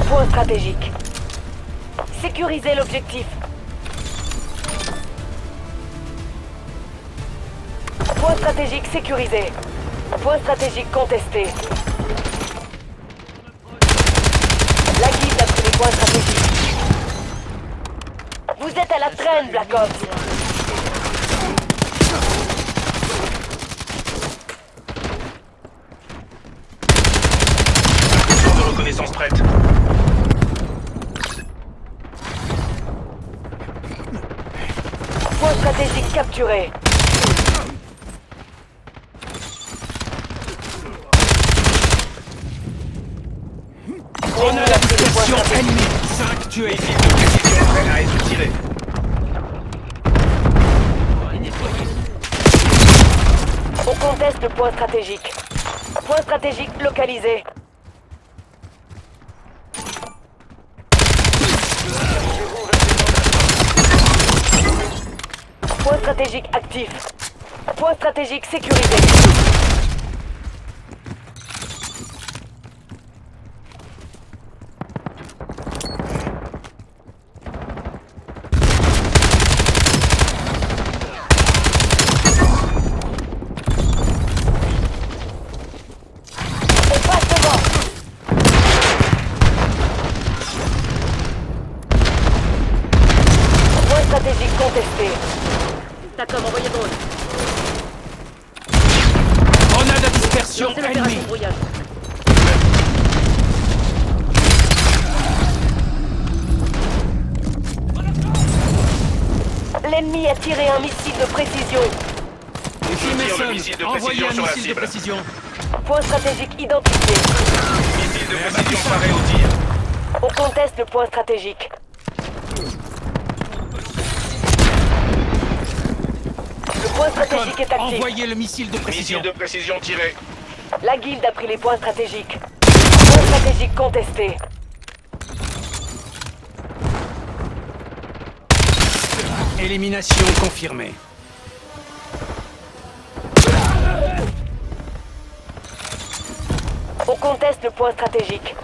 Point stratégique. Sécurisez l'objectif. Point stratégique sécurisé. Point stratégique contesté. La guilde a pris les points stratégiques. Vous êtes à la traîne, Black Ops. Mission de reconnaissance prête. Point stratégique capturé. On a la dispersion ennemie. 5 tués. Missile de précision prêt à être tiré. On conteste le point stratégique. Point stratégique localisé. Point stratégique actif. Point stratégique sécurisé. On passe devant. Point stratégique contesté. Tacom, envoyez drone. On a la dispersion Lancez l'opération ennemie. brouillage. L'ennemi a tiré un missile de précision. Ici Tire le Mason, missile de envoyez précision un sur la missile de cible. précision. Point stratégique identifié. Missile de précision paré au tir. On conteste le point stratégique. Le point stratégique est actif. Envoyez le missile de précision. Missile de précision tiré. La guilde a pris les points stratégiques. Point stratégique contesté. Élimination confirmée. On conteste le point stratégique.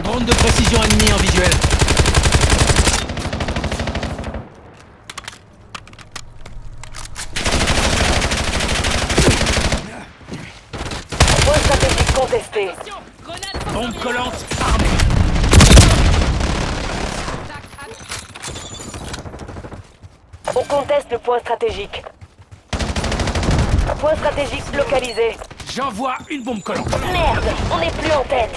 Drone de précision ennemi en visuel. Point stratégique contesté. Bombe collante armée. On conteste le point stratégique. Point stratégique localisé. J'envoie une bombe collante. Merde, on n'est plus en tête.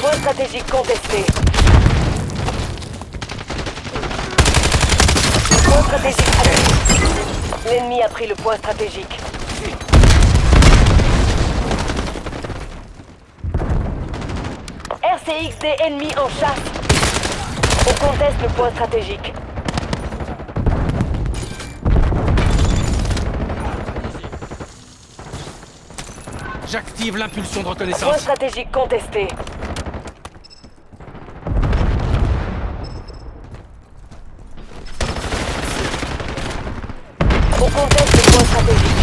Point stratégique contesté. Point stratégique actif. L'ennemi a pris le point stratégique. RCXD ennemi en chasse. On conteste le point stratégique. J'active l'impulsion de Point reconnaissance. stratégique contesté. On conteste le point stratégique.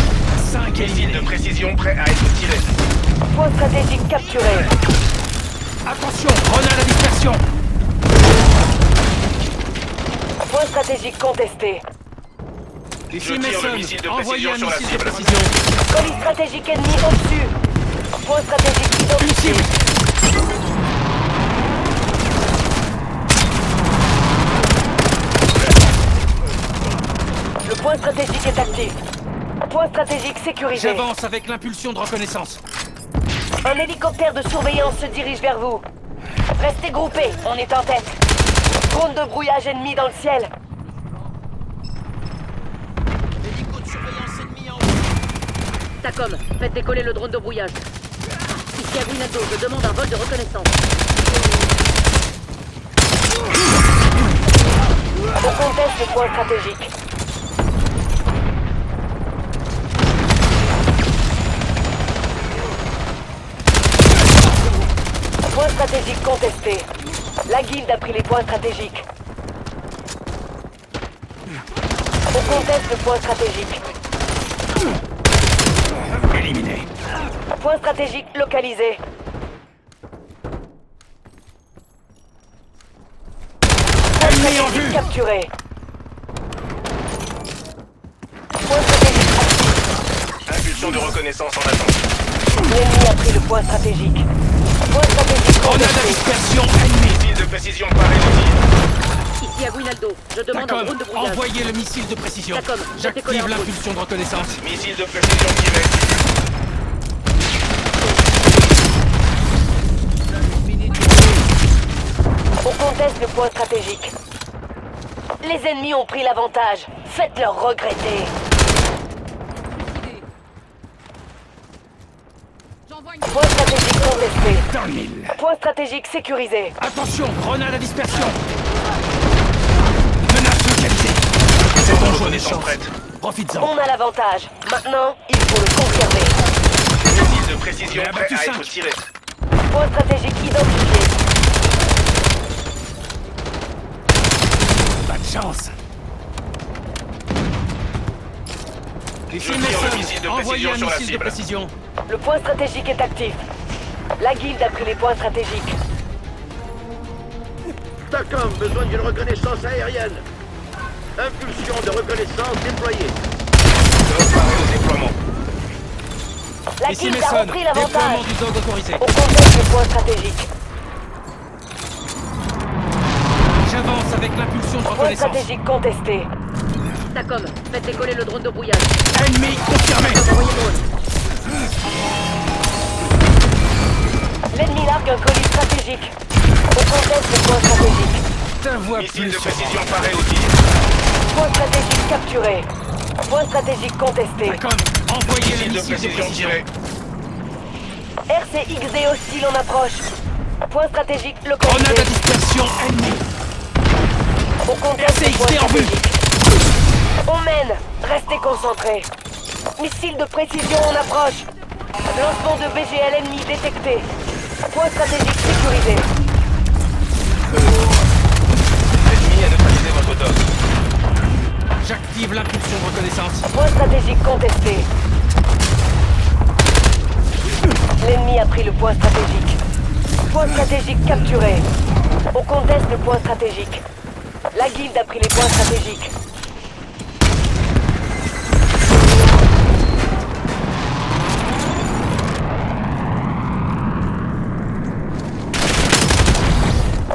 5 Missile de éliminés. précision prêt à être tiré. Point stratégique capturé. Attention, grenade à dispersion. Point stratégique contesté. Ici Je tire le Mason, missile de envoyez précision un sur la missile de cible. précision. Colis stratégique ennemi au-dessus. Point stratégique Une identifié. cible. Le point stratégique est actif. Point stratégique sécurisé. J'avance avec l'impulsion de reconnaissance. Un hélicoptère de surveillance se dirige vers vous. Restez groupés, on est en tête. Drone de brouillage ennemi dans le ciel. Hélico de surveillance ennemi en haut. Tacom, faites décoller le drone de brouillage. Ici Aguinaldo, je demande un vol de reconnaissance. On conteste le point stratégique. Point stratégique contesté. La guilde a pris les points stratégiques. On conteste le point stratégique. Éliminé. Point stratégique localisé. Point Ennemi en stratégique vue. capturé. Point stratégique actif. Impulsion de reconnaissance en attente. L'ennemi a pris le point stratégique. Point stratégique Grenade à contesté. dispersion ennemie. Missile de précision paré au tir. Ici Aguinaldo, je demande un Tacom, drone de brouillage. envoyez le missile de précision. Tacom, j'ai décollé un J'active drone. l'impulsion de reconnaissance. Missile de précision tiré. On conteste le point stratégique. Les ennemis ont pris l'avantage. Faites-leur regretter. Point stratégique contesté. Dans le mille. Point stratégique sécurisé. Attention, grenade à dispersion. Menace localisée. C'est ton jour de Reconnaissance chance. prête. Profites-en. On a l'avantage. Maintenant, il faut le confirmer. Missile de précision J'ai prêt abattu à être 5. tiré. Point stratégique identifié. Pas de chance. Ici Je tire le missile Mason, de envoyez précision un sur la missile de cible. précision. Le point stratégique est actif. La guilde a pris les points stratégiques. Tacom, besoin d'une reconnaissance aérienne. Impulsion de reconnaissance déployée. Dog paré au déploiement. La Ici guilde a Mason, repris déploiement l'avantage. du dog autorisé. On conteste le point stratégique. J'avance avec l'impulsion de Point reconnaissance. stratégique contesté. Tacom, faites décoller le drone de brouillage. Ennemi confirmé. Envoyez drone. L'ennemi largue un colis stratégique. On conteste le point stratégique. Ta voix Missile plus de sur précision paré au tir. Point stratégique capturé. Point stratégique contesté. Tacom, envoyez le Missile de missile de précision précision. tiré. RCXD hostile en approche. Point stratégique Grenade à localisé. dispersion ennemie. On conteste le point RCXD en vue. stratégique. On mène. Restez concentrés. Missile de précision en approche. Lancement de BGL ennemi détecté. Point stratégique sécurisé. L'ennemi a neutralisé votre dog. J'active l'impulsion de reconnaissance. Point stratégique contesté. L'ennemi a pris le point stratégique. Point stratégique capturé. On conteste le point stratégique. La guilde a pris les points stratégiques.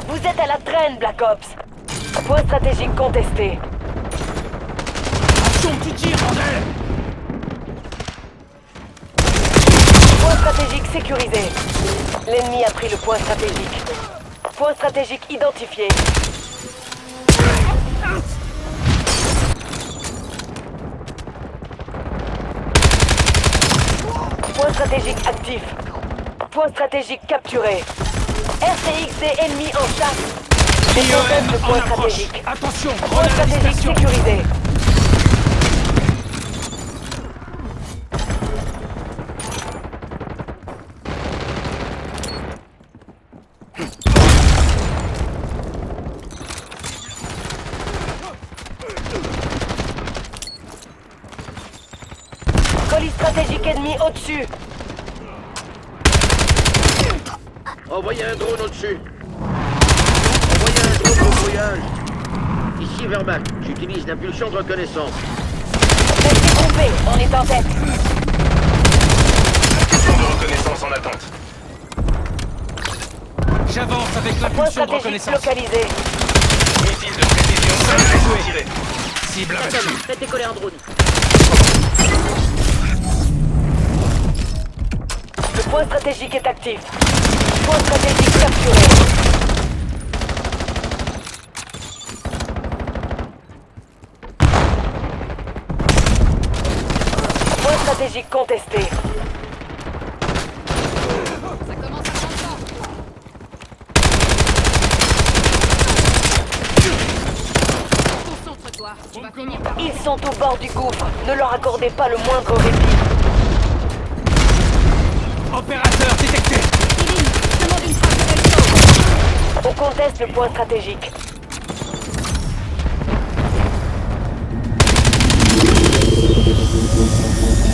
Vous êtes à la traîne, Black Ops. Point stratégique contesté. Attention, tu tires, bordel. Point stratégique sécurisé. L'ennemi a pris le point stratégique. Point stratégique identifié. Point stratégique actif. Point stratégique capturé. RCXD ennemi en chasse. On conteste le IEM en point approche. stratégique. Attention, Point grenade à stratégique dispersion. sécurisé. Colis stratégique ennemi au-dessus. Envoyez un drone au-dessus. Envoyez un drone de brouillage. Ici Vermac, j'utilise l'impulsion de reconnaissance. Restez groupés, on est en tête. Impulsion de reconnaissance en attente. J'avance avec Point l'impulsion de stratégique reconnaissance. localisé. Missile de précision prêt à être tiré. Cible Tacom, abattue. faites décoller un drone. Le point stratégique est actif. Point stratégique capturé. Point stratégique contesté. Concentre-toi, tu vas finir. Ils sont au bord du gouffre. Ne leur accordez pas le moindre répit. Opérateur détecté. Kevin, demande une frappe de Belfort. On conteste le point stratégique.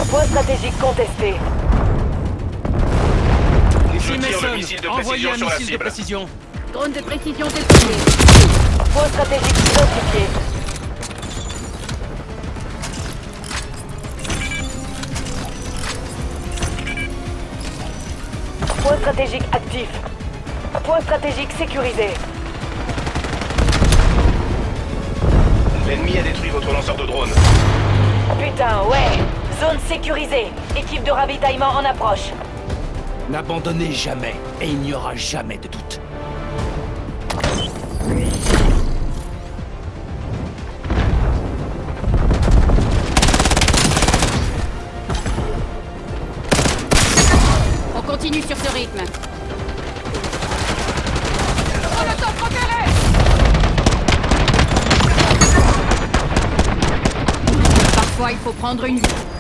Point stratégique contesté. Talon, missile de envoyez précision un sur la missile de cible. précision. Drone de précision déployé. Point stratégique identifié. Point stratégique actif. Point stratégique sécurisé. L'ennemi a détruit votre lanceur de drone. Putain, ouais. Zone sécurisée. Équipe de ravitaillement en approche. N'abandonnez jamais, et il n'y aura jamais de doute. On continue sur ce rythme. Parfois, il faut prendre une vie.